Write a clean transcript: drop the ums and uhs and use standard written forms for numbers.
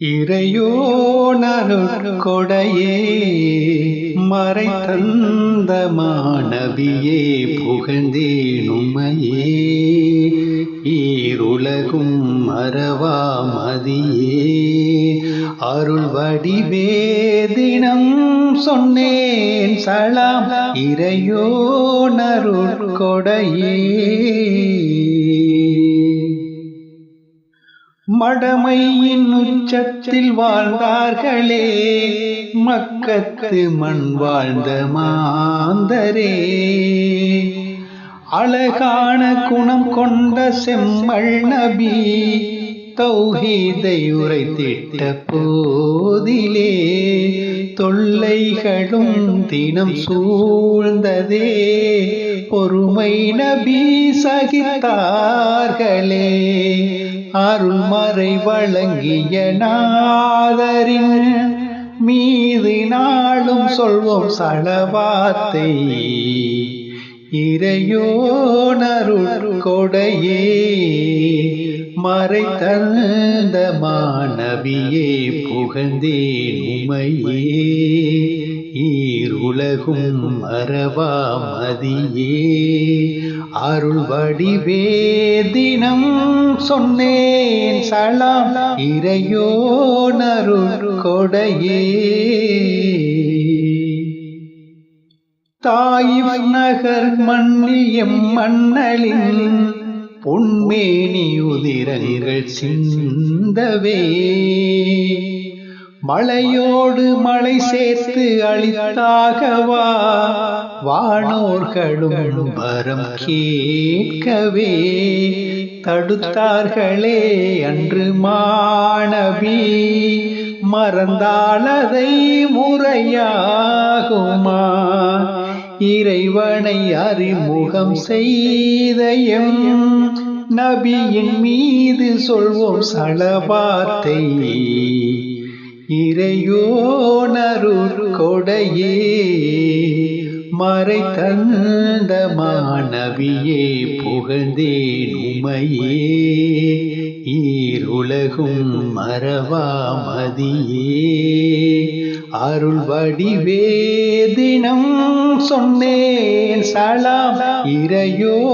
இறையோனருட்கொடையே மறைதந்த மாணவியே புகழ்ந்தேனுமையே ஈருலகும் மறவா மதியே அருள் வடிவே தினம் சொன்னேன் சலாம் இறையோனருட்கொடையே. மடமையின் உச்சத்தில் வாழ்ந்தார்களே மக்கத்து மண் வாழ்ந்த மாந்தரே, அழகான குணம் கொண்ட செம்மல் நபி தௌஹீதை உரைத்திட்ட போதிலே தொல்லைகளும் தினம் சூழ்ந்ததே பொறுமை நபி சகித்தார்களே. அருள்மறை வழங்கிய நாதரின் மீது நாளும் சொல்வோம் சலவாத்தை இறையோனருட்கொடையே மறைதந்த மாணவியே புகழ்ந்தேனுமையே ஈருலகும் மறவா மதியே அருள் வடிவே தினம் சொன்னேன் சலாம் இறையோனருட்கொடையே. தாயிஃப் நகர் மண்ணில் எம் மன்னலின் பொன்மேனி உதிரங்கள் சிந்தவே மலையோடு மலை சேர்த்து அளித்தாகவா வானோர்களும் வரம் கேட்கவே தடுத்தார்களே அன்று மாணவி மறந்தாலதை முறையாகுமா இறைவனை அறிமுகம் செய்த எம் நபியின் மீது சொல்வோம் சலவாத்தை இறையோனருட்கொடையே மறைதந்த மாணவியே புகழ்ந்தேனுமையே ஈருலகும் மறவா மதியே அருள் வடிவே தினம் சொன்னேன் சலாம் இறையோனருட்கொடையே.